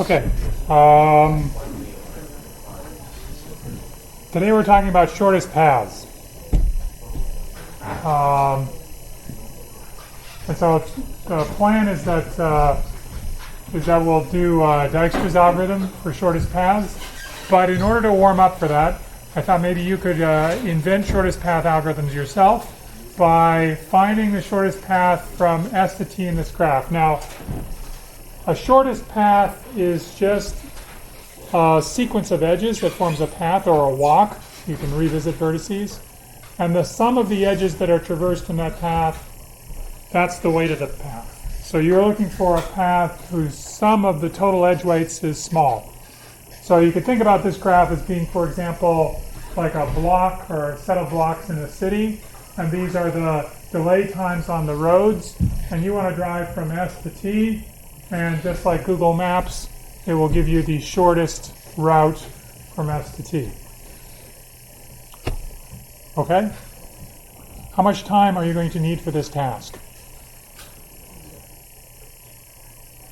Okay. Today we're talking about shortest paths. And so the plan is that we'll do Dijkstra's algorithm for shortest paths. But in order to warm up for that, I thought maybe you could invent shortest path algorithms yourself by finding the shortest path from S to T in this graph. Now, a shortest path is just a sequence of edges that forms a path or a walk. You can revisit vertices. And the sum of the edges that are traversed in that path, that's the weight of the path. So you're looking for a path whose sum of the total edge weights is small. So you could think about this graph as being, for example, like a block or a set of blocks in a city. And these are the delay times on the roads. And you want to drive from S to T. And just like Google Maps, it will give you the shortest route from S to T. Okay? How much time are you going to need for this task?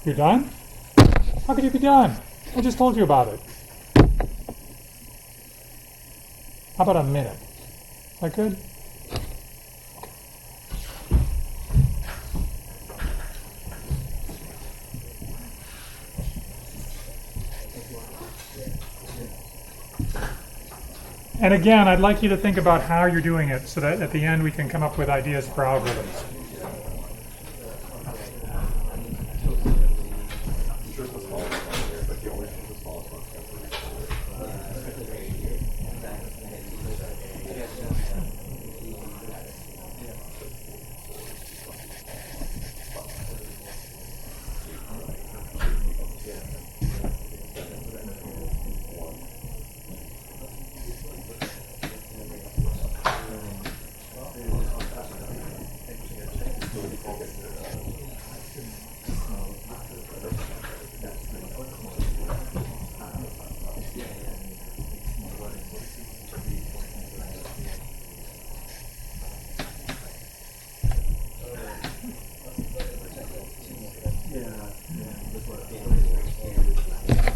You're done? How could you be done? I just told you about it. How about a minute? Is that good? And again, I'd like you to think about how you're doing it so that at the end we can come up with ideas for algorithms.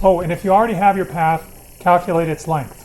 Oh, and if you already have your path, calculate its length.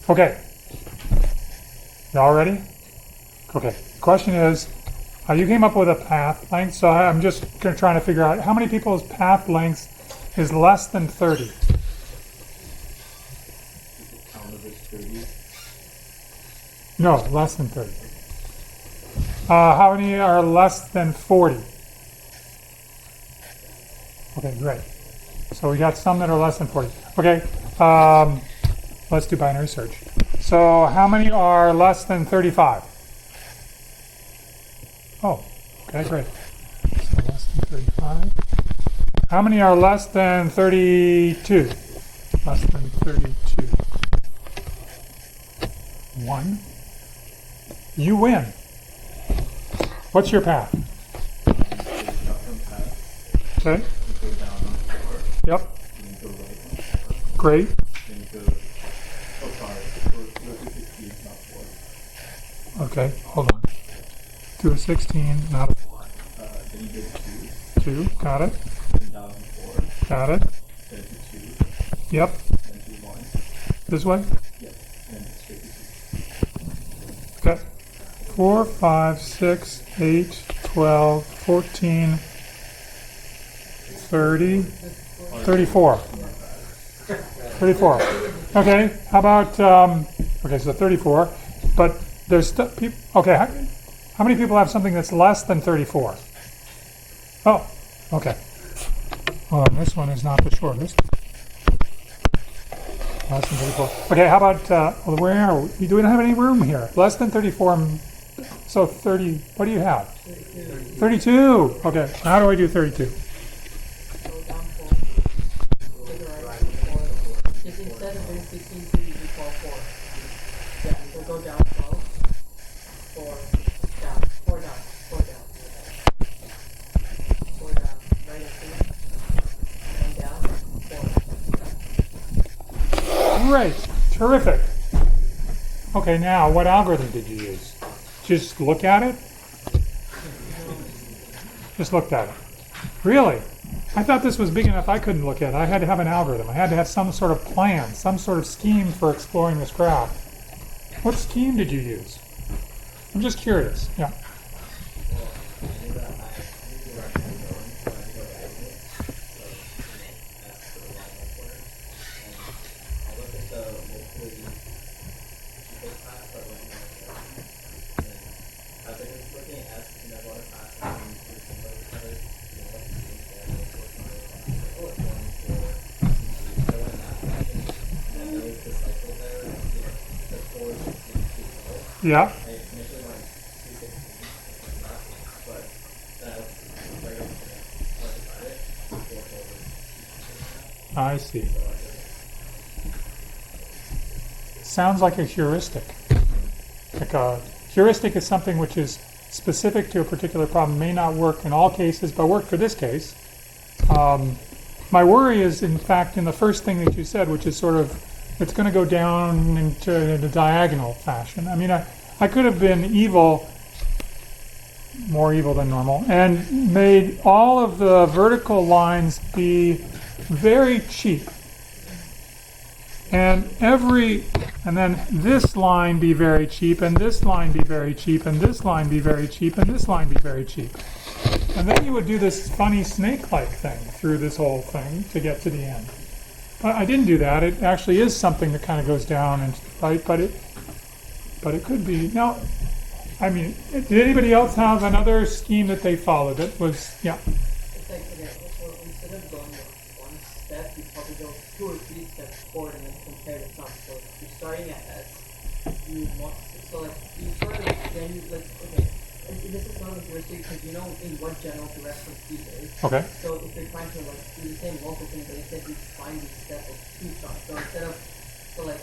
Okay. You all ready? Okay. The question is, you came up with a path length, so I'm just trying to figure out how many people's path length is less than 30. No, less than 30. How many are less than 40? Okay, great. So we got some that are less than 40. Okay. Let's do binary search. So how many are less than 35? Oh, okay, great. So less than 35. How many are less than 32? Less than 32. 1. You win. What's your path? Okay. Yep. Great. Okay, hold on. To a 16, not a 4. Then you go to 2, got it. then down 4. Got it. Then to 2. Yep. Then to 1. This way? Yes. Then straight to 2. Okay. 4, 5, 6, 8, 12, 14, 30, 34. 34. Okay, how about, okay, so 34, but there's people, okay, how many people have something that's less than 34? Oh, okay. Well, this one is not the shortest. Less than 34. Okay, how about, well, where are we? We don't have any room here. Less than 34, so 30, what do you have? 32. Okay, how do I do 32? Go down 4. To the right 4. Just instead of doing 16 to you do 4. Yeah, so go down 12. 4 down. 4 down. 4 down. 4 down. Right at 2. And down. 4. Great, terrific. Okay, now what algorithm did you use? Just look at it? Just looked at it. Really? I thought this was big enough I couldn't look at it. I had to have an algorithm. I had to have some sort of plan, some sort of scheme for exploring this graph. What scheme did you use? I'm just curious. Yeah. Yeah. I see. Sounds like a heuristic. Like a heuristic is something which is specific to a particular problem, may not work in all cases, but work for this case. My worry is, in fact, in the first thing that you said, which is sort of, it's going to go down into in a diagonal fashion. I mean, I could have been evil, more evil than normal, and made all of the vertical lines be very cheap. And then this line be very cheap, and this line be very cheap, and this line be very cheap, and this line be very cheap. And then you would do this funny snake-like thing through this whole thing to get to the end. But I didn't do that. It actually is something that kind of goes down and right, but it could be. Now, I mean, did anybody else have another scheme that they followed that was, yeah? It's like, okay, so instead of going one step, you probably go 2 or 3 steps forward and then compare the sum. So if you're starting at S, you want, so like, you sort of, then you, like, okay, and this is not a heuristic because you know in what general direction speed is. Okay. So if you're trying to like do the same local thing, but instead you find the step of 2 shots. So instead of, so like,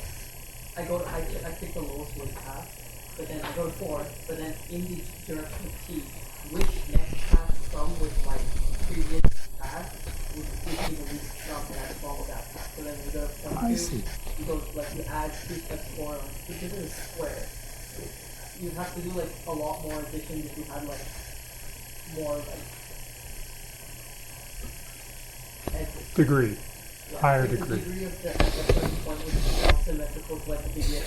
I pick the lowest weight path, but then I go to 4, but then in the direction of T, which next path from with my previous path would give me the least jump and I follow that path. So then we go from 2, you go like you add 2 steps forward, which isn't a square. You have to do like a lot more addition if you had like more like edges. Degree. Yeah, Higher the degree. degree of the certain point which is symmetrical to like the degree of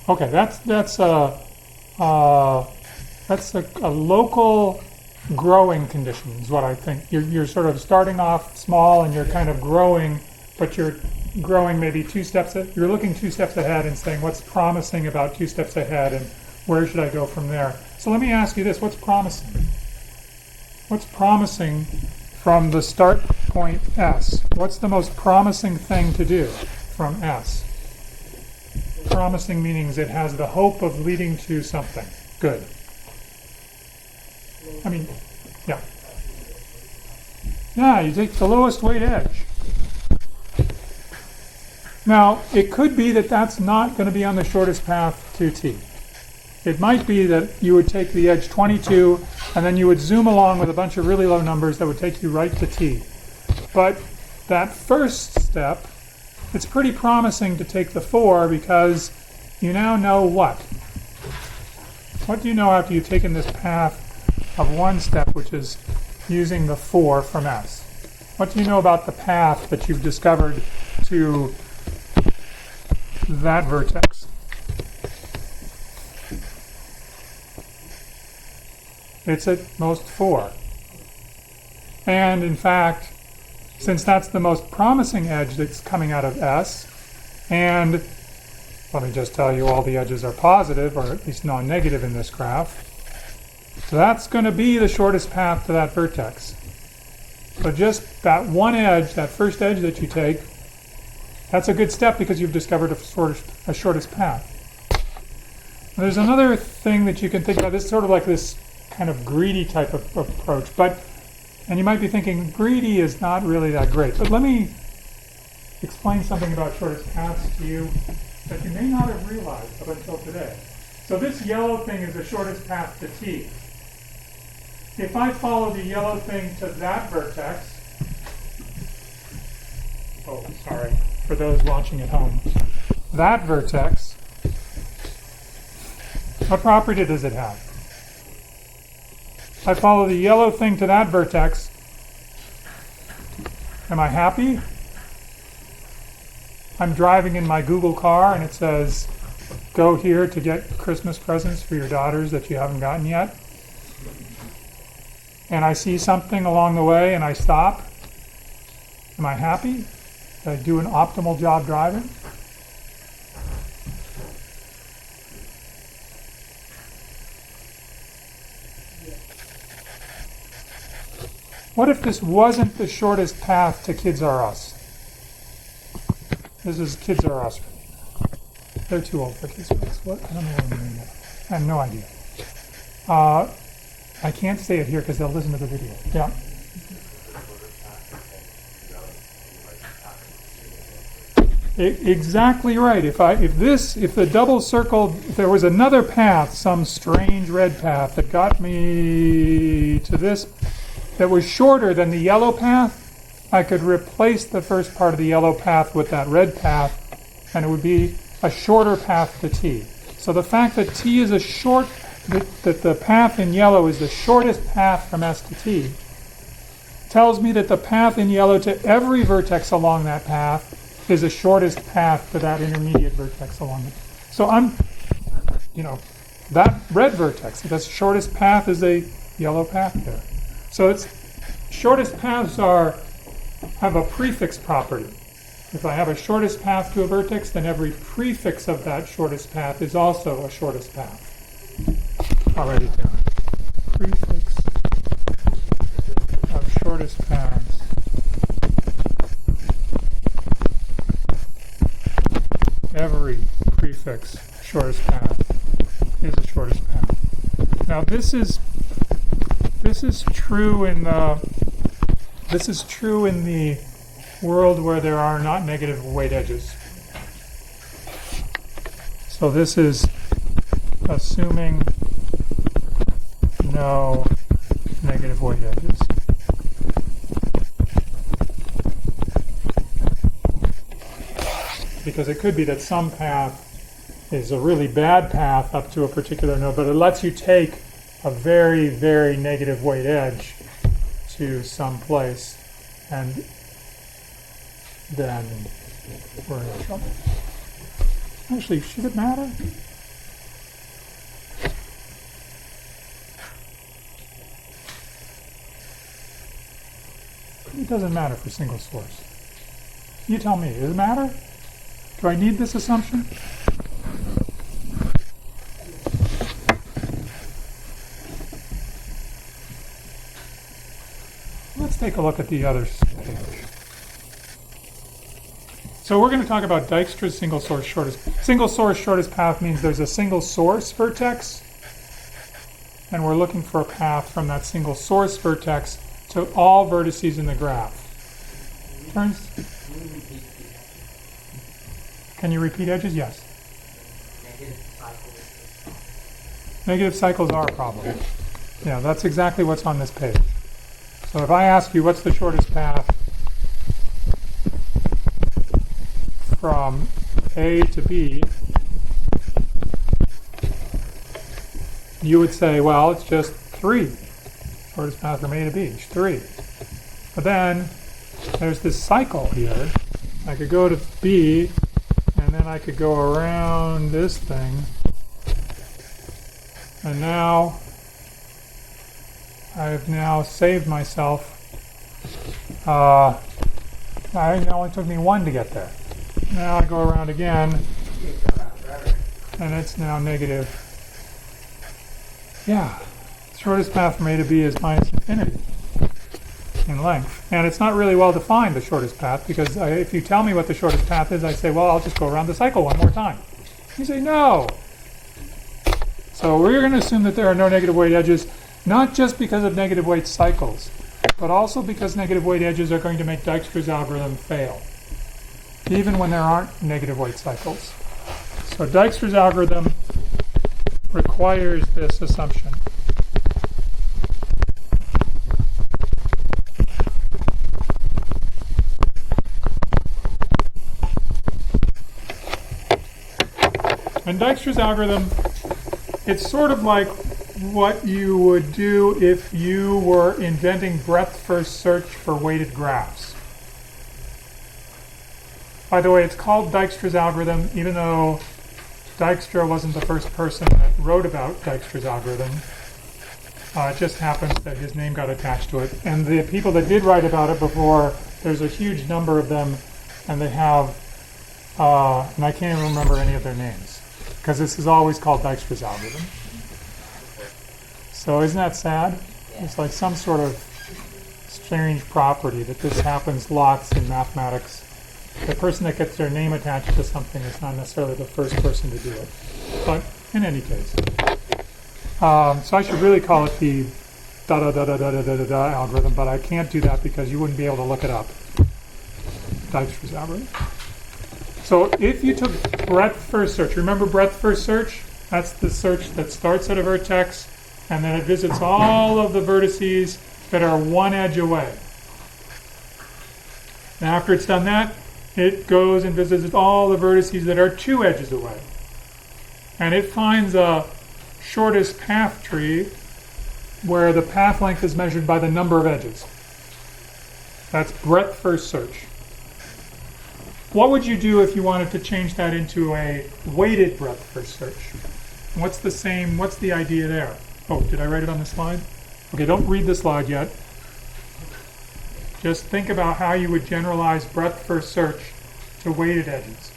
Okay, that's a local growing condition is what I think. You're sort of starting off small and you're kind of growing, but you're growing maybe 2 steps. You're looking 2 steps ahead and saying what's promising about 2 steps ahead and where should I go from there. So let me ask you this: what's promising? What's promising from the start point S? What's the most promising thing to do from S? Promising means it has the hope of leading to something good. I mean, yeah. Yeah, you take the lowest weight edge. Now, it could be that that's not going to be on the shortest path to T. It might be that you would take the edge 22 and then you would zoom along with a bunch of really low numbers that would take you right to T. But that first step, it's pretty promising to take the 4 because you now know what? What do you know after you've taken this path of 1 step, which is using the 4 from S? What do you know about the path that you've discovered to that vertex? It's at most 4. And in fact, since that's the most promising edge that's coming out of S, and let me just tell you all the edges are positive, or at least non-negative in this graph, so that's going to be the shortest path to that vertex. So just that one edge, that first edge that you take, That's a good step because you've discovered a shortest path. There's another thing that you can think about. This is sort of like this kind of greedy type of approach, and you might be thinking greedy is not really that great. But let me explain something about shortest paths to you that you may not have realized up until today. So this yellow thing is the shortest path to T. If I follow the yellow thing to that vertex, oh, sorry, for those watching at home, that vertex, what property does it have? I follow the yellow thing to that vertex. Am I happy? I'm driving in my Google car and it says, go here to get Christmas presents for your daughters that you haven't gotten yet. And I see something along the way and I stop. Am I happy? Did I do an optimal job driving? What if this wasn't the shortest path to Kids R Us? This is Kids R Us. They're too old for Kids R Us. What? I don't know what I'm doing now. I have no idea. I can't say it here because they'll listen to the video. Yeah. Exactly right. If the double circle, if there was another path, some strange red path that got me to this, that was shorter than the yellow path, I could replace the first part of the yellow path with that red path, and it would be a shorter path to T. So the fact that T is that the path in yellow is the shortest path from S to T tells me that the path in yellow to every vertex along that path is the shortest path to that intermediate vertex along it. So that red vertex, the shortest path is a yellow path there. So shortest paths have a prefix property. If I have a shortest path to a vertex, then every prefix of that shortest path is also a shortest path. I'll write it down. Prefix of shortest paths. Every prefix shortest path is a shortest path. Now this is true in the world where there are not negative weight edges. So this is assuming no negative weight edges. Because it could be that some path is a really bad path up to a particular node, but it lets you take a very, very negative weight edge to some place, and then we're in trouble. Actually, should it matter? It doesn't matter for single source. You tell me, does it matter? Do I need this assumption? Let's take a look at the other page. So we're going to talk about Dijkstra's single source shortest path means there's a single source vertex, and we're looking for a path from that single source vertex to all vertices in the graph. Can you repeat edges? Yes. Negative cycles are a problem. Yeah, that's exactly what's on this page. So if I ask you what's the shortest path from A to B, you would say, well, it's just 3. Shortest path from A to B is 3. But then there's this cycle here. I could go to B, and then I could go around this thing. And now I've now saved myself. It only took me 1 to get there. Now I go around again, and it's now negative. Yeah, the shortest path from A to B is minus infinity. in length. And it's not really well defined, the shortest path, because if you tell me what the shortest path is, I say, well, I'll just go around the cycle one more time. You say, no. So we're going to assume that there are no negative weight edges, not just because of negative weight cycles, but also because negative weight edges are going to make Dijkstra's algorithm fail, even when there aren't negative weight cycles. So Dijkstra's algorithm requires this assumption. And Dijkstra's algorithm, it's sort of like what you would do if you were inventing breadth first search for weighted graphs. By the way, it's called Dijkstra's algorithm, even though Dijkstra wasn't the first person that wrote about Dijkstra's algorithm. It just happens that his name got attached to it. And the people that did write about it before, there's a huge number of them, and they have, and I can't even remember any of their names, because this is always called Dijkstra's algorithm. So isn't that sad? It's like some sort of strange property that this happens lots in mathematics. The person that gets their name attached to something is not necessarily the first person to do it. But in any case. So I should really call it the da-da-da-da-da-da-da-da algorithm, but I can't do that because you wouldn't be able to look it up. Dijkstra's algorithm. So if you took breadth first search, remember breadth first search? That's the search that starts at a vertex and then it visits all of the vertices that are one edge away. And after it's done that, it goes and visits all the vertices that are two edges away. And it finds a shortest path tree where the path length is measured by the number of edges. That's breadth first search. What would you do if you wanted to change that into a weighted breadth first search? What's the idea there? Oh, did I write it on the slide? Okay, don't read the slide yet. Just think about how you would generalize breadth first search to weighted edges.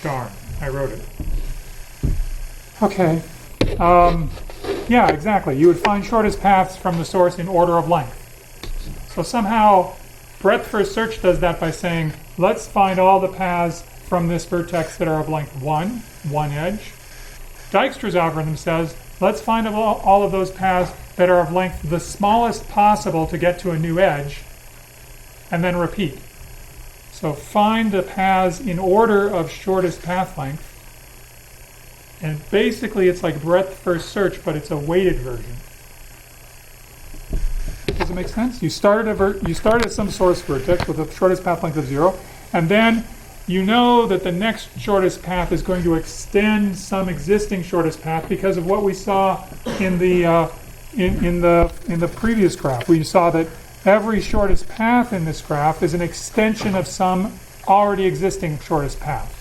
Darn, I wrote it. Okay. Yeah, exactly. You would find shortest paths from the source in order of length. So somehow breadth first search does that by saying, let's find all the paths from this vertex that are of length 1, one edge. Dijkstra's algorithm says, let's find all of those paths that are of length the smallest possible to get to a new edge, and then repeat. So find the paths in order of shortest path length. And basically it's like breadth first search, but it's a weighted version. Does it make sense? You start at some source vertex with a shortest path length of 0, and then you know that the next shortest path is going to extend some existing shortest path because of what we saw in the previous graph. We saw that every shortest path in this graph is an extension of some already existing shortest path.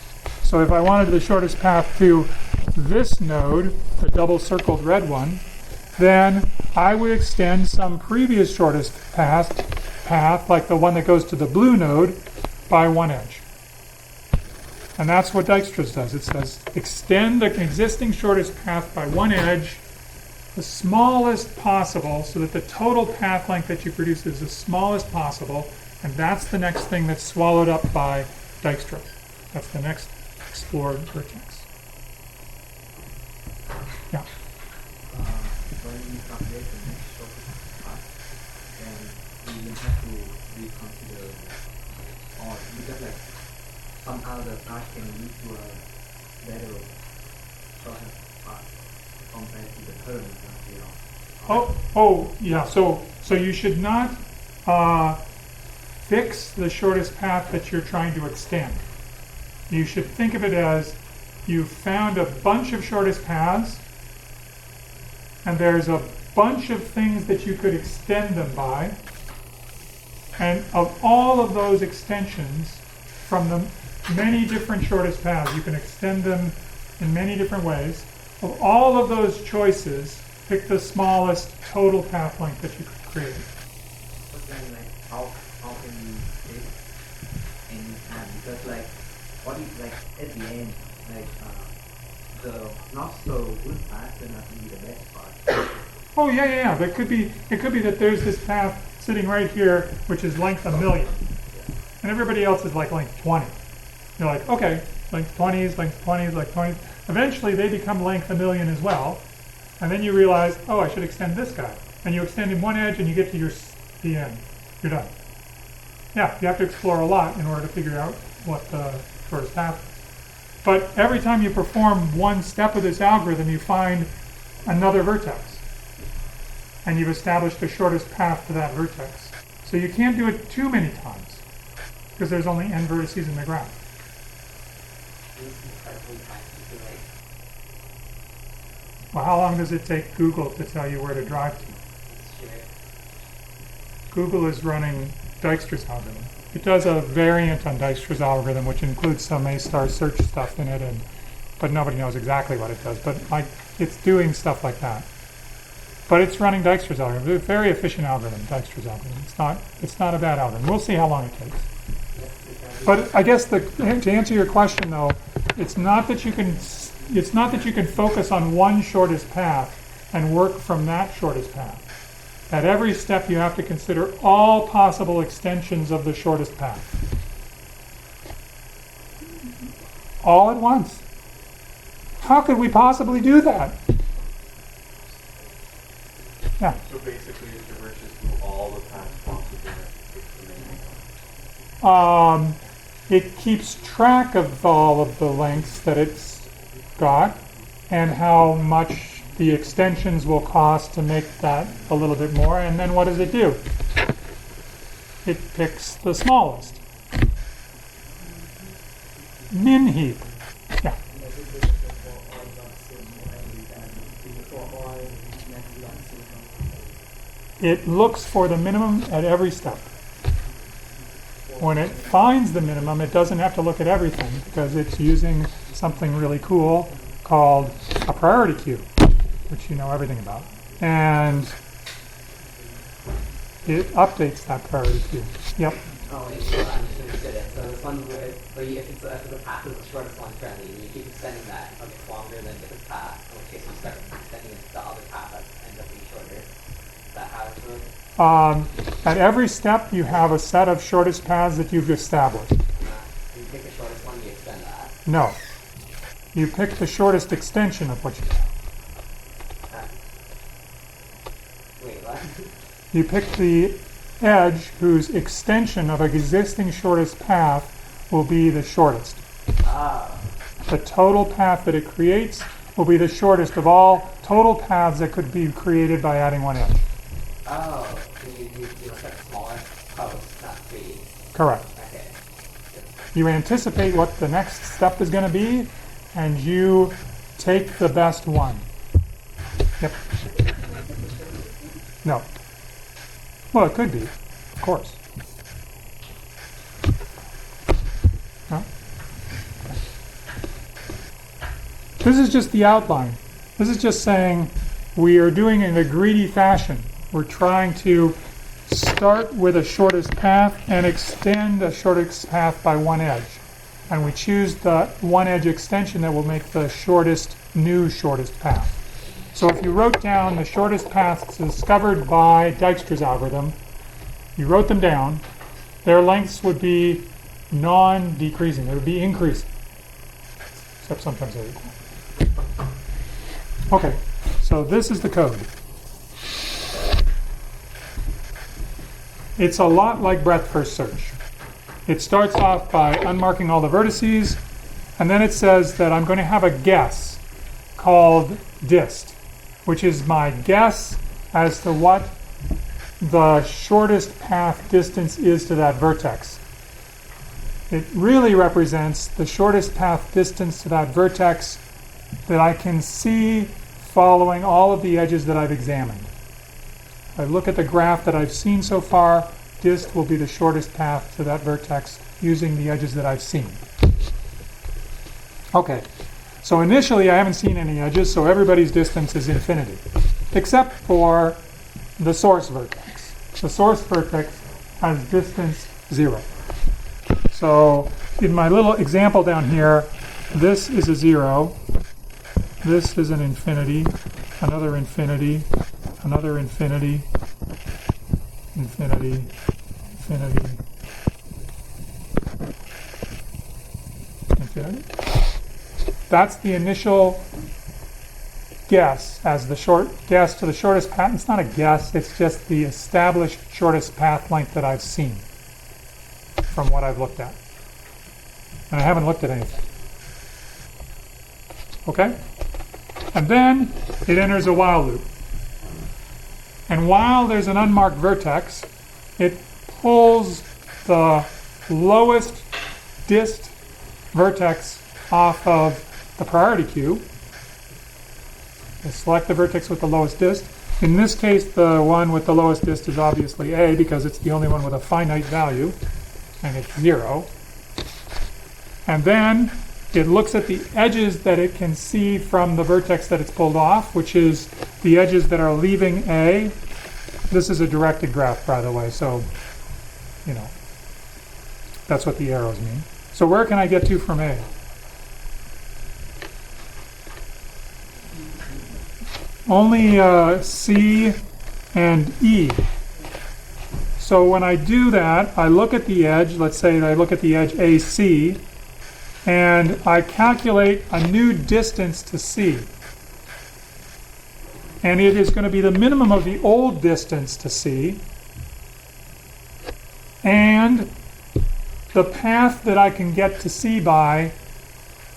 So if I wanted the shortest path to this node, the double circled red one, then I would extend some previous shortest path, like the one that goes to the blue node, by one edge. And that's what Dijkstra's does. It says extend the existing shortest path by one edge, the smallest possible, so that the total path length that you produce is the smallest possible, and that's the next thing that's swallowed up by Dijkstra. That's the next explored vertex. Yeah. When we calculate the next shortest path, then we will have to reconsider, or because like somehow the path can lead to a better shortest path compared to the current path. Oh, yeah. So you should not fix the shortest path that you're trying to extend. You should think of it as you've found a bunch of shortest paths, and there's a bunch of things that you could extend them by. And of all of those extensions, from the many different shortest paths, you can extend them in many different ways. Of all of those choices, pick the smallest total path length that you could create. But then, like, how can you take any time? Because, like, what if, like, at the end, like, the not so good path will not be the best part. Oh yeah. But it could be that there's this path sitting right here, which is length 1,000,000, and everybody else is like length 20. You're like, okay, length 20s, length 20s, length 20s. Eventually, they become length 1,000,000 as well, and then you realize, oh, I should extend this guy, and you extend in one edge, and you get to the end. You're done. Yeah, you have to explore a lot in order to figure out what the shortest path is. But every time you perform one step of this algorithm, you find another vertex. And you've established the shortest path to that vertex. So you can't do it too many times, because there's only n vertices in the graph. Well, how long does it take Google to tell you where to drive to? Google is running Dijkstra's algorithm. It does a variant on Dijkstra's algorithm, which includes some A-star search stuff in it, but nobody knows exactly what it does. But it's doing stuff like that. But it's running Dijkstra's algorithm. It's a very efficient algorithm, Dijkstra's algorithm. It's not a bad algorithm. We'll see how long it takes. But I guess to answer your question, though, it's not that you can focus on one shortest path and work from that shortest path. At every step, you have to consider all possible extensions of the shortest path. All at once. How could we possibly do that? Yeah. So basically, it traverses through all the paths possible and picks the minimum. It keeps track of all of the lengths that it's got and how much the extensions will cost to make that a little bit more, and then what does it do? It picks the smallest. Min heap. Yeah. It looks for the minimum at every step. When it finds the minimum, it doesn't have to look at everything because it's using something really cool called a priority queue, which you know everything about. And it updates that priority queue. Yep. Oh, wait, so I understood it. So this one, where if the path is the shortest one currently, and you keep extending that until it gets longer than this path, in which case you start extending it to the other path that ends up being shorter. Is that how it's working? At every step, you have a set of shortest paths that you've established. You pick the shortest one, you extend that. No. You pick the shortest extension of what you have. Wait, what? You pick the edge whose extension of existing shortest path will be the shortest. Oh. The total path that it creates will be the shortest of all total paths that could be created by adding one edge. Oh, so you look at smaller posts, not trees. Correct. Okay. You anticipate what the next step is going to be, and you take the best one. Yep. No. Well, it could be, of course. No? This is just the outline. This is just saying we are doing it in a greedy fashion. We're trying to start with a shortest path and extend a shortest path by one edge. And we choose the one edge extension that will make the new shortest path. So if you wrote down the shortest paths discovered by Dijkstra's algorithm, you wrote them down, their lengths would be non-decreasing. They would be increasing. Except sometimes they're equal. Okay, so this is the code. It's a lot like breadth first search. It starts off by unmarking all the vertices, and then it says that I'm going to have a guess called dist, which is my guess as to what the shortest path distance is to that vertex. It really represents the shortest path distance to that vertex that I can see following all of the edges that I've examined. If I look at the graph that I've seen so far, dist will be the shortest path to that vertex using the edges that I've seen. Okay, so initially I haven't seen any edges, so everybody's distance is infinity, except for the source vertex. The source vertex has distance 0. So in my little example down here, this is a 0, this is an infinity, another infinity, another infinity, infinity, infinity, infinity. That's the initial guess as the short guess to the shortest path. It's not a guess, it's just the established shortest path length that I've seen from what I've looked at. And I haven't looked at anything. Okay? And then it enters a while loop. And while there's an unmarked vertex, it pulls the lowest dist vertex off of the priority queue. I select the vertex with the lowest dist. In this case, the one with the lowest dist is obviously A because it's the only one with a finite value, and it's 0. And then it looks at the edges that it can see from the vertex that it's pulled off, which is the edges that are leaving A. This is a directed graph, by the way, so, you know, that's what the arrows mean. So where can I get to from A? Only C and E. So when I do that, I look at the edge, let's say I look at the edge AC, and I calculate a new distance to C. And it is going to be the minimum of the old distance to C, and the path that I can get to C by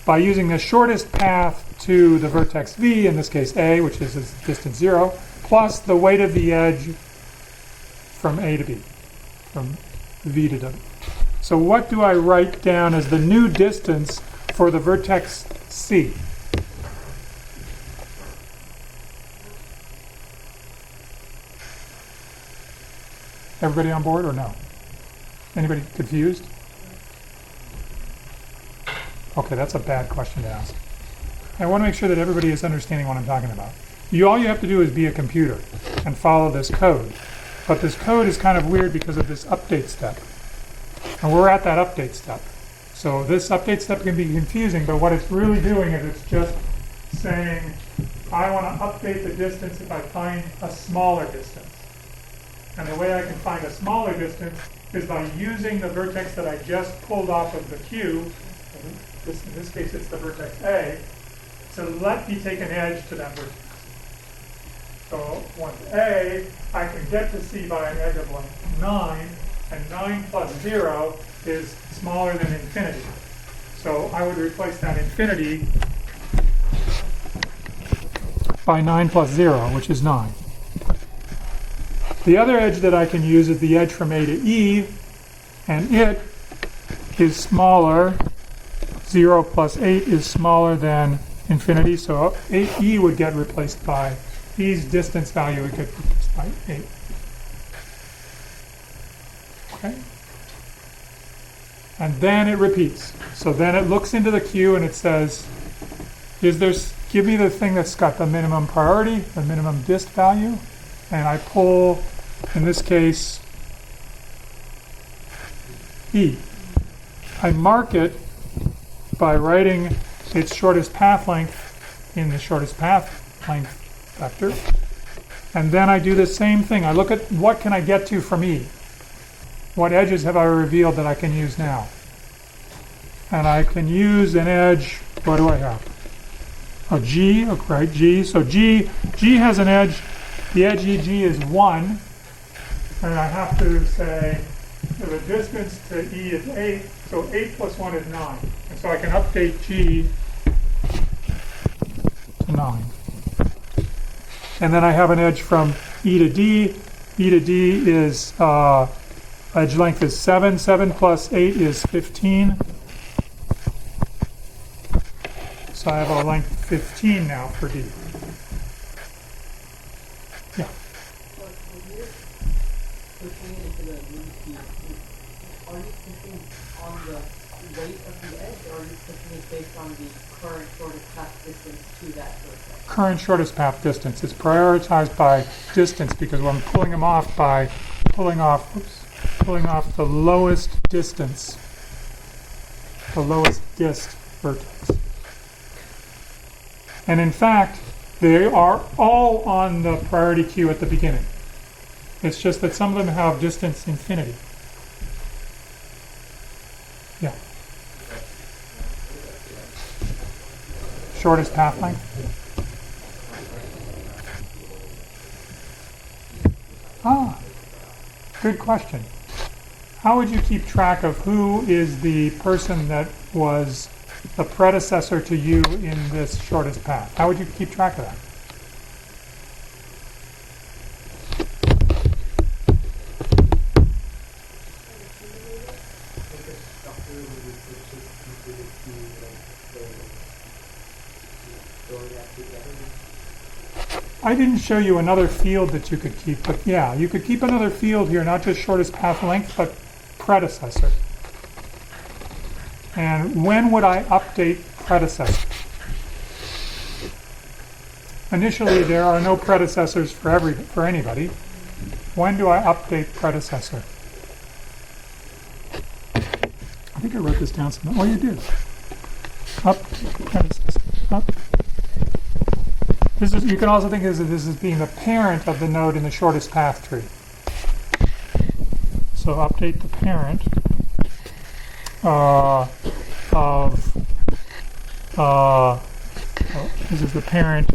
using the shortest path to the vertex V, in this case A, which is its distance 0, plus the weight of the edge from A to B, from V to W. So what do I write down as the new distance for the vertex C? Everybody on board or no? Anybody confused? Okay, that's a bad question to ask. I want to make sure that everybody is understanding what I'm talking about. All you have to do is be a computer and follow this code. But this code is kind of weird because of this update step. And we're at that update step. So this update step can be confusing, but what it's really doing is it's just saying, I want to update the distance if I find a smaller distance. And the way I can find a smaller distance is by using the vertex that I just pulled off of the queue, in this case it's the vertex A, to let me take an edge to that vertex. So once A, I can get to C by an edge of length 9, and 9 plus 0 is smaller than infinity. So I would replace that infinity by 9 plus 0, which is 9. The other edge that I can use is the edge from A to E, and it is smaller. 0 plus 8 is smaller than infinity, so 8E would get replaced by E's distance value would get replaced by 8. Okay? And then it repeats. So then it looks into the queue and it says, give me the thing that's got the minimum priority, the minimum dist value, and I pull, in this case, E. I mark it by writing its shortest path length in the shortest path length vector. And then I do the same thing. I look at what can I get to from E. What edges have I revealed that I can use now? And I can use an edge, what do I have? A G, right, G. So G has an edge, the edge EG is 1. And I have to say, the distance to E is 8, so 8 plus 1 is 9. And so I can update G to 9. And then I have an edge from E to D. E to D is, edge length is 7. 7 plus 8 is 15. So I have a length 15 now for D. Yeah. Pushing it into the new queue, are you pushing on the weight of the edge, or are you pushing it based on the current shortest path distance to that vertex? Current shortest path distance. It's prioritized by distance because I'm pulling them off by pulling off the lowest distance, the lowest dist vertex. And in fact, They are all on the priority queue at the beginning. It's just that some of them have distance infinity. Yeah. Shortest path length. Ah, good question. How would you keep track of who is the person that was the predecessor to you in this shortest path? How would you keep track of that? I didn't show you another field that you could keep, but yeah, you could keep another field here, not just shortest path length, but predecessor. And when would I update predecessor? Initially, there are no predecessors for anybody. When do I update predecessor? I think I wrote this down somewhere. Oh, you did. Update predecessor. Up. This is, you can also think of this as being the parent of the node in the shortest path tree. So update the parent this is the parent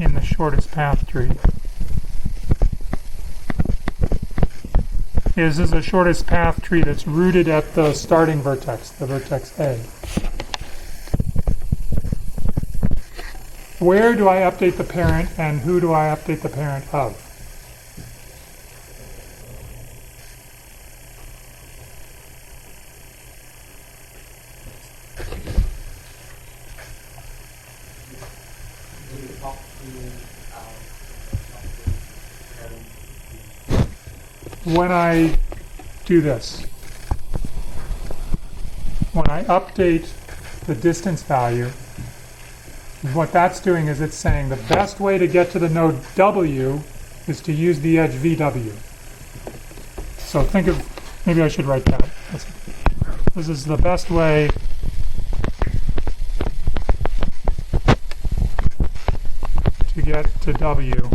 in the shortest path tree. This is the shortest path tree that's rooted at the starting vertex, the vertex A. Where do I update the parent and who do I update the parent of? When I do this, when I update the distance value, what that's doing is it's saying the best way to get to the node W is to use the edge VW. So think of, maybe I should write that. This is the best way to get to W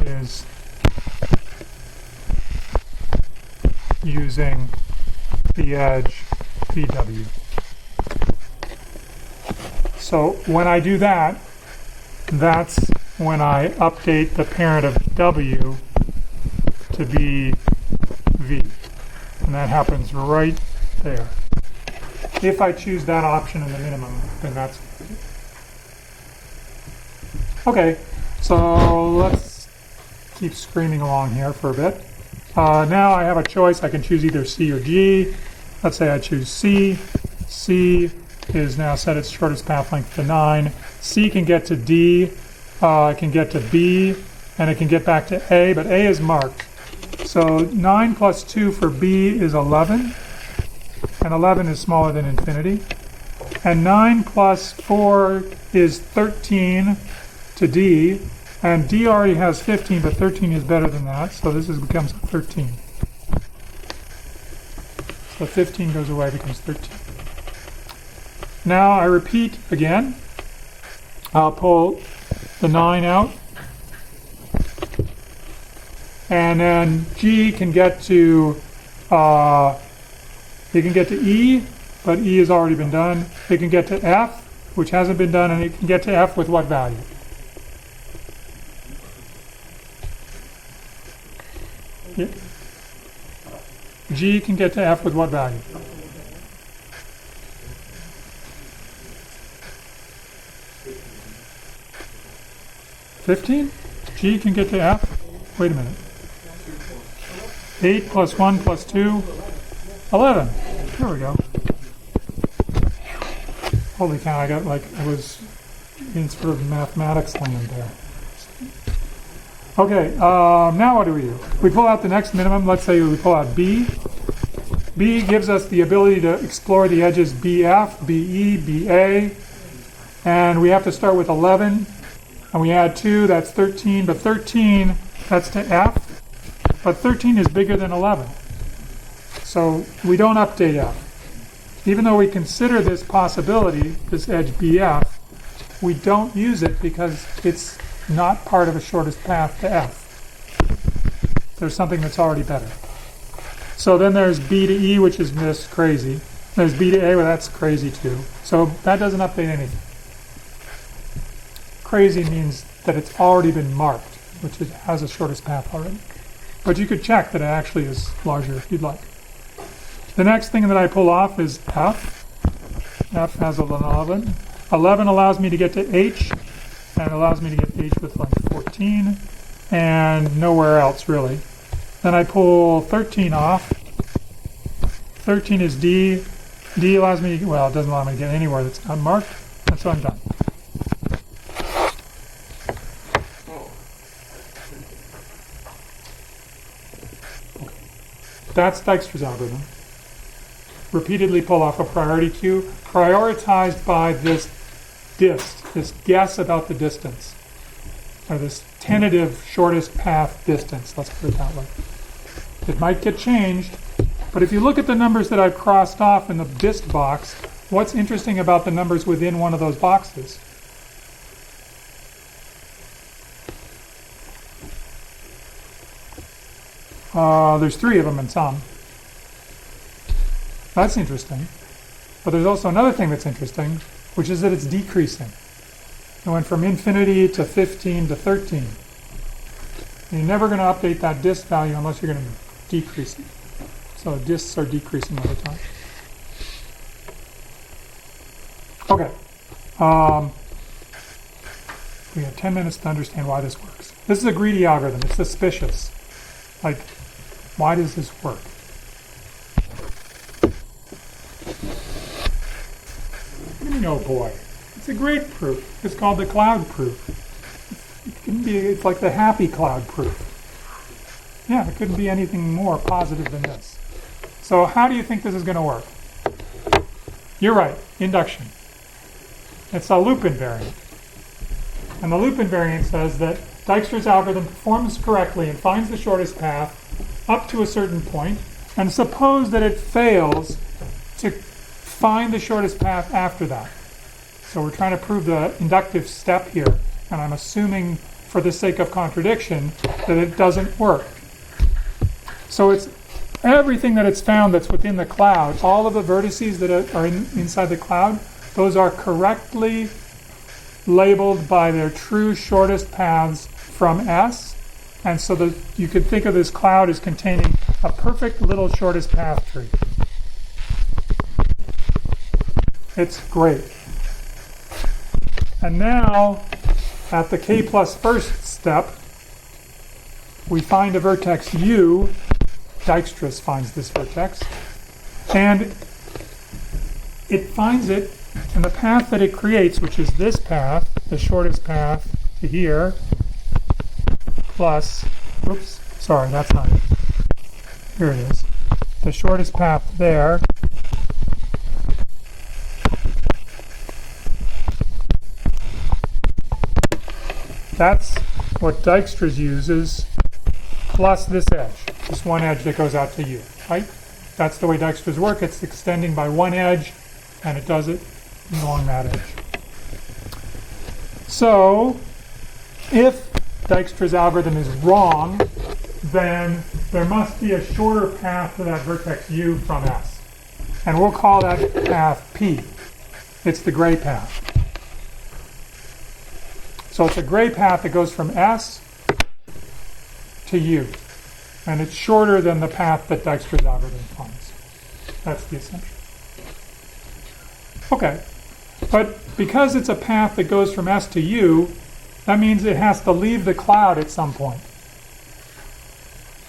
is using the edge VW. So when I do that, that's when I update the parent of W to be V. And that happens right there. If I choose that option in the minimum, then that's okay. So let's keep screaming along here for a bit. Now I have a choice. I can choose either C or G. Let's say I choose C. C is now set its shortest path length to 9. C can get to D, it can get to B, and it can get back to A, but A is marked. So 9 plus 2 for B is 11, and 11 is smaller than infinity. And 9 plus 4 is 13 to D, and D already has 15, but 13 is better than that, so this becomes 13. So 15 goes away, becomes 13. Now I repeat again. I'll pull the 9 out. And then G can get to, it can get to E, but E has already been done. It can get to F, which hasn't been done, and it can get to F with what value? Yeah. G can get to F with what value? $15? G can get to F? Wait a minute. 8 plus 1 plus 2, 11. There we go. Holy cow, I got like, I was in sort of mathematics land there. Okay, now what do? We pull out the next minimum. Let's say we pull out B. B gives us the ability to explore the edges BF, BE, BA, and we have to start with 11. And we add 2, that's 13, but 13, that's to F, but 13 is bigger than 11. So we don't update F. Even though we consider this possibility, this edge BF, we don't use it because it's not part of a shortest path to F. There's something that's already better. So then there's B to E, which is this crazy. There's B to A, well, that's crazy too. So that doesn't update anything. Crazy means that it's already been marked, which it has a shortest path already. But you could check that it actually is larger if you'd like. The next thing that I pull off is F. F has 11. 11 allows me to get to H, and it allows me to get H with like 14, and nowhere else really. Then I pull 13 off. 13 is D. D allows me to, well, it doesn't allow me to get anywhere that's not marked, and so I'm done. That's Dijkstra's algorithm. Repeatedly pull off a priority queue, prioritized by this dist, this guess about the distance, or this tentative shortest path distance, let's put it that way. It might get changed, but if you look at the numbers that I've crossed off in the dist box, what's interesting about the numbers within one of those boxes? There's 3 of them in some. That's interesting. But there's also another thing that's interesting, which is that it's decreasing. It went from infinity to 15 to 13. And you're never going to update that dist value unless you're going to decrease it. So dists are decreasing over time. Okay. We have 10 minutes to understand why this works. This is a greedy algorithm. It's suspicious. Like, why does this work? Oh boy, it's a great proof. It's called the cloud proof. It's like the happy cloud proof. Yeah, it couldn't be anything more positive than this. So how do you think this is going to work? You're right, induction. It's a loop invariant. And the loop invariant says that Dijkstra's algorithm performs correctly and finds the shortest path up to a certain point, and suppose that it fails to find the shortest path after that. So we're trying to prove the inductive step here, and I'm assuming for the sake of contradiction that it doesn't work. So it's everything that it's found that's within the cloud, all of the vertices that are inside the cloud, those are correctly labeled by their true shortest paths from S, and so that you could think of this cloud as containing a perfect little shortest path tree. It's great. And now, at the k plus first step, we find a vertex U. Dijkstra finds this vertex. And it finds it in the path that it creates, which is this path, the shortest path to here, plus, oops, sorry, that's not it. Here it is. The shortest path there, that's what Dijkstra's uses, plus this edge, this one edge that goes out to U, right? That's the way Dijkstra's work. It's extending by one edge, and it does it along that edge. So, if Dijkstra's algorithm is wrong, then there must be a shorter path to that vertex U from S. And we'll call that path P. It's the gray path. So it's a gray path that goes from S to U. And it's shorter than the path that Dijkstra's algorithm finds. That's the assumption. Okay. But because it's a path that goes from S to U, that means it has to leave the cloud at some point.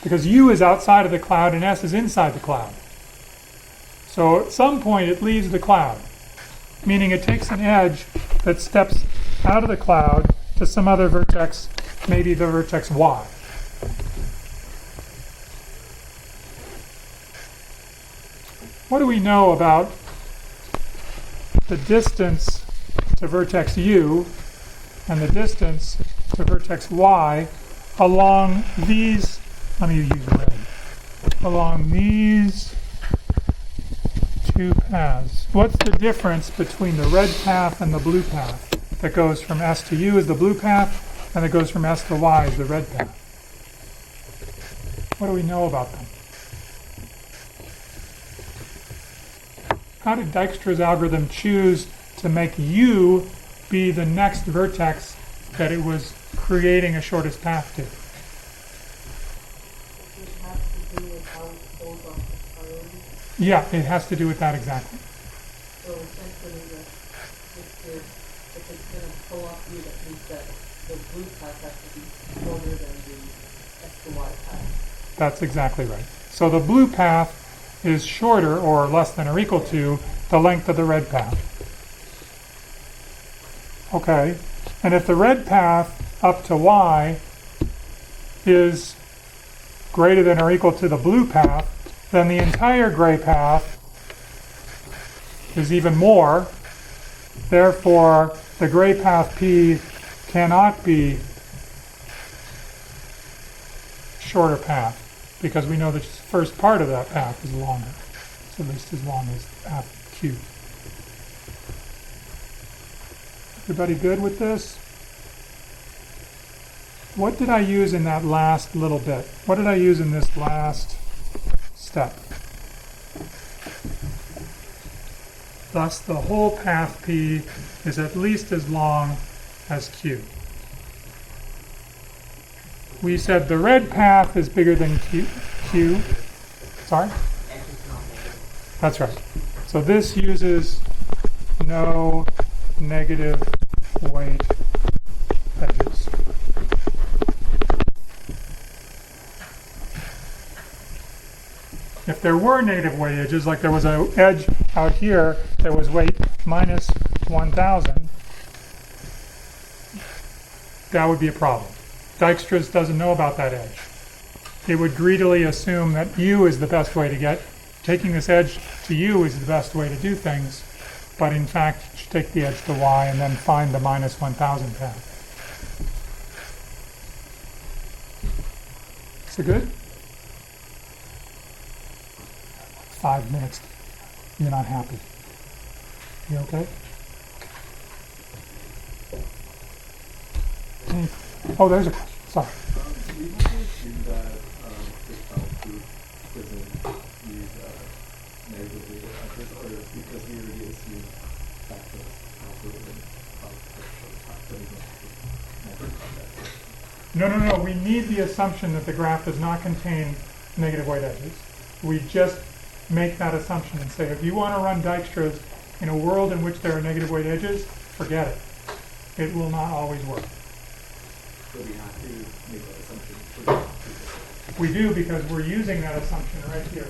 Because U is outside of the cloud and S is inside the cloud. So at some point it leaves the cloud, meaning it takes an edge that steps out of the cloud to some other vertex, maybe the vertex Y. What do we know about the distance to vertex U and the distance to vertex Y along these, let me use red, along these two paths? What's the difference between the red path and the blue path? that goes from S to U is the blue path, and that goes from S to Y is the red path. What do we know about them? How did Dijkstra's algorithm choose to make U be the next vertex that it was creating a shortest path to? It has to do with how it pulls off the priority. Yeah, it has to do with that exactly. So essentially, if it's going to pull off U, that means that the blue path has to be shorter than the S to Y path. That's exactly right. So the blue path is shorter or less than or equal to the length of the red path. Okay, and if the red path up to Y is greater than or equal to the blue path, then the entire gray path is even more. Therefore, the gray path P cannot be shorter path, because we know the first part of that path is longer. It's at least as long as path Q. Everybody good with this? What did I use in that last little bit? What did I use in this last step? Thus, the whole path P is at least as long as Q. We said the red path is bigger than Q. Sorry? That's right. So this uses no negative weight edges. If there were negative weight edges, like there was an edge out here that was weight minus 1,000, that would be a problem. Dijkstra's doesn't know about that edge. It would greedily assume that U is the best way to get. Taking this edge to U is the best way to do things, but in fact, you should take the edge to Y and then find the minus 1,000 path. Is it good? 5 minutes. You're not happy. You okay? Oh, there's a question. Sorry. We might assume that this output doesn't use negative weighted edges, or because we already assume that the algorithm of No. We need the assumption that the graph does not contain negative weight edges. We just make that assumption and say, if you want to run Dijkstra's in a world in which there are negative weight edges, forget it. It will not always work. So we have to make that assumption. We do, because we're using that assumption right here.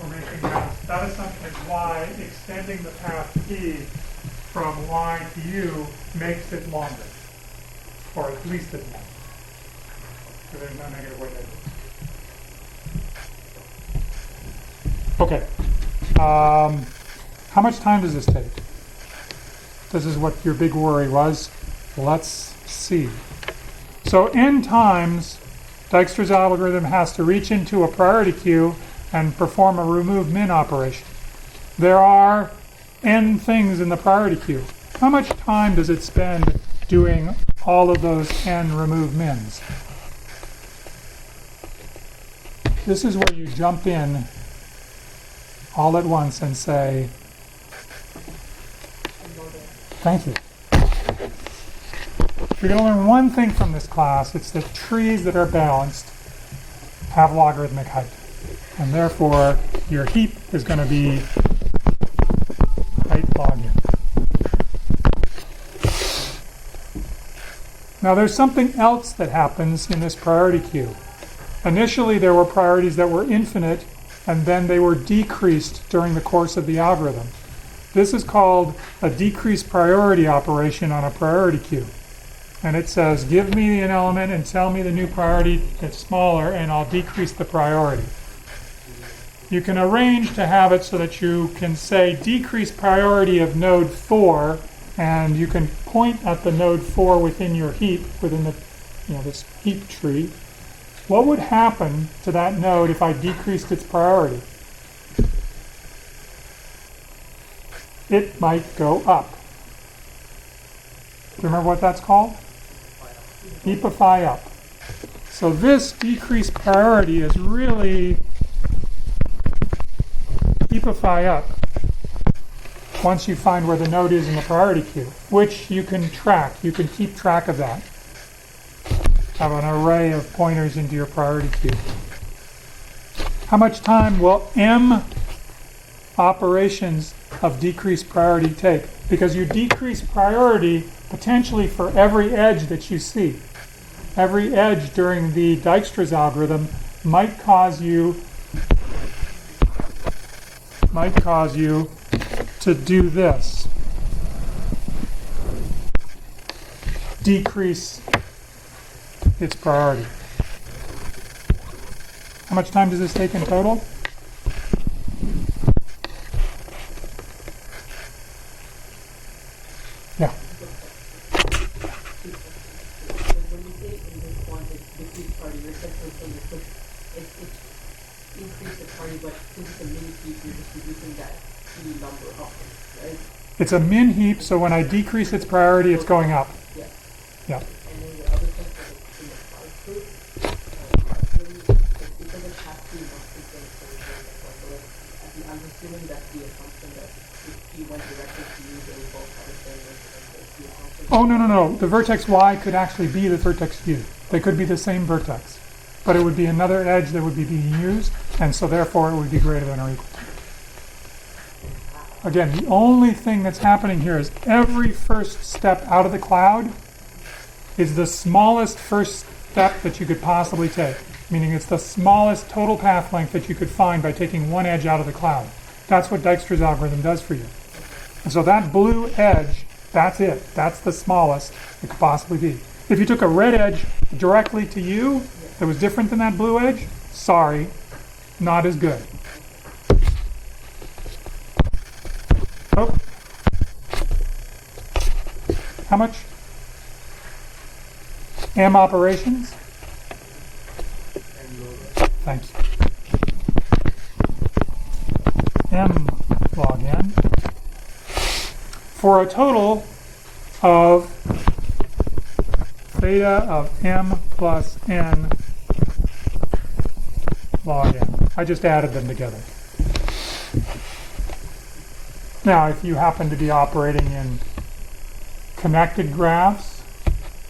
We're making that assumption is why extending the path P from Y to U makes it longer, or at least as long, so there's no negative weight edges. Okay. How much time does this take? This is what your big worry was. Let's see. So n times, Dijkstra's algorithm has to reach into a priority queue and perform a remove min operation. There are n things in the priority queue. How much time does it spend doing all of those n remove mins? This is where you jump in all at once and say, thank you. If you're going to learn one thing from this class, it's that trees that are balanced have logarithmic height. And therefore, your heap is going to be height log n. Now there's something else that happens in this priority queue. Initially, there were priorities that were infinite, and then they were decreased during the course of the algorithm. This is called a decreased priority operation on a priority queue. And it says, give me an element and tell me the new priority that's smaller, and I'll decrease the priority. You can arrange to have it so that you can say decrease priority of node 4, and you can point at the node 4 within your heap, within the, this heap tree. What would happen to that node if I decreased its priority? It might go up. you remember what that's called? Heapify up. So this decreased priority is really heapify up once you find where the node is in the priority queue, which you can track. You can keep track of that. Have an array of pointers into your priority queue. How much time will M operations of decreased priority take? Because you decrease priority potentially for every edge that you see. Every edge during the Dijkstra's algorithm might cause you to do this. Decrease its priority. How much time does this take in total? Yeah. When you say in this one, it's decrease party, you're essentially saying it's increase the party, but since it's a mini heap, you're just reducing that number up, right? It's a min heap, so when I decrease its priority, it's going up. Yeah. Yeah. And then the other thing in the cloud code, it doesn't have to be one thing for the point. So like, I'm assuming that's the assumption that if you went directly to you, they would both have the same vertex. The assumption. Oh, no. The vertex Y could actually be the vertex U. They could be the same vertex, but it would be another edge that would be being used, and so therefore it would be greater than or equal to. Again, the only thing that's happening here is every first step out of the cloud is the smallest first step that you could possibly take, meaning it's the smallest total path length that you could find by taking one edge out of the cloud. That's what Dijkstra's algorithm does for you. And so that blue edge, that's it. That's the smallest it could possibly be. If you took a red edge directly to you that was different than that blue edge, sorry, not as good. Oh. How much? M operations? Thank you. M log n for a total of theta of m plus n log n. I just added them together. Now, if you happen to be operating in connected graphs,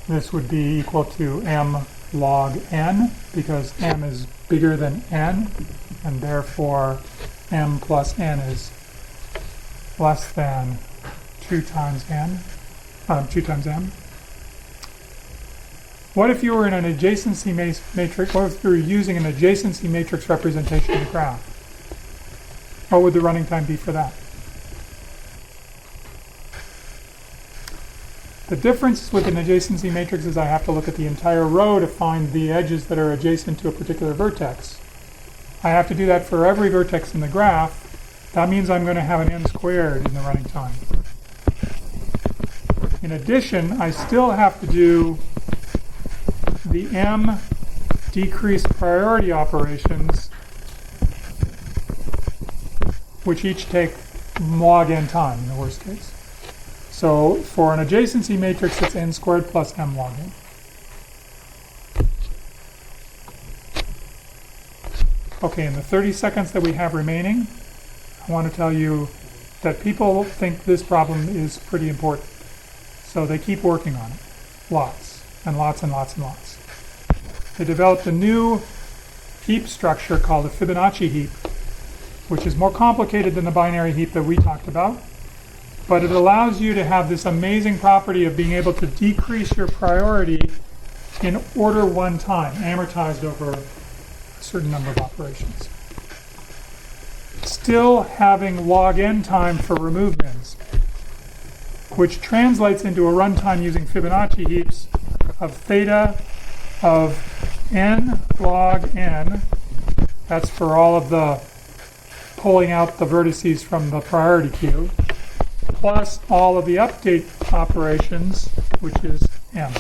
this would be equal to m log n, because m is bigger than n, and therefore m plus n is less than 2 times n, 2 times m. What if you were in an adjacency matrix? What if you were using an adjacency matrix representation of the graph? What would the running time be for that? The difference with an adjacency matrix is I have to look at the entire row to find the edges that are adjacent to a particular vertex. I have to do that for every vertex in the graph. That means I'm going to have an n squared in the running time. In addition, I still have to do the m decreased priority operations, which each take log n time in the worst case. So for an adjacency matrix, it's n squared plus m log n. Okay, in the 30 seconds that we have remaining, I want to tell you that people think this problem is pretty important. So they keep working on it. Lots and lots and lots and lots. They developed a new heap structure called a Fibonacci heap, which is more complicated than the binary heap that we talked about. But it allows you to have this amazing property of being able to decrease your priority in order 1 time, amortized over a certain number of operations. Still having log n time for remove mins, which translates into a runtime using Fibonacci heaps of theta of n log n. That's for all of the pulling out the vertices from the priority queue, plus all of the update operations, which is m.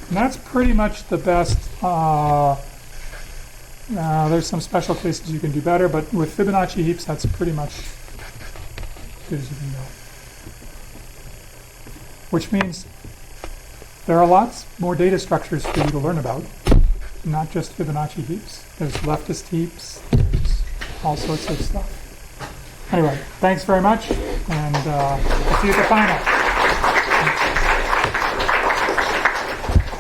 And that's pretty much the best. There's some special cases you can do better, but with Fibonacci heaps, that's pretty much as good as you can go. which means there are lots more data structures for you to learn about, not just Fibonacci heaps. There's leftist heaps, there's all sorts of stuff. Anyway, thanks very much, and I'll see you at the final.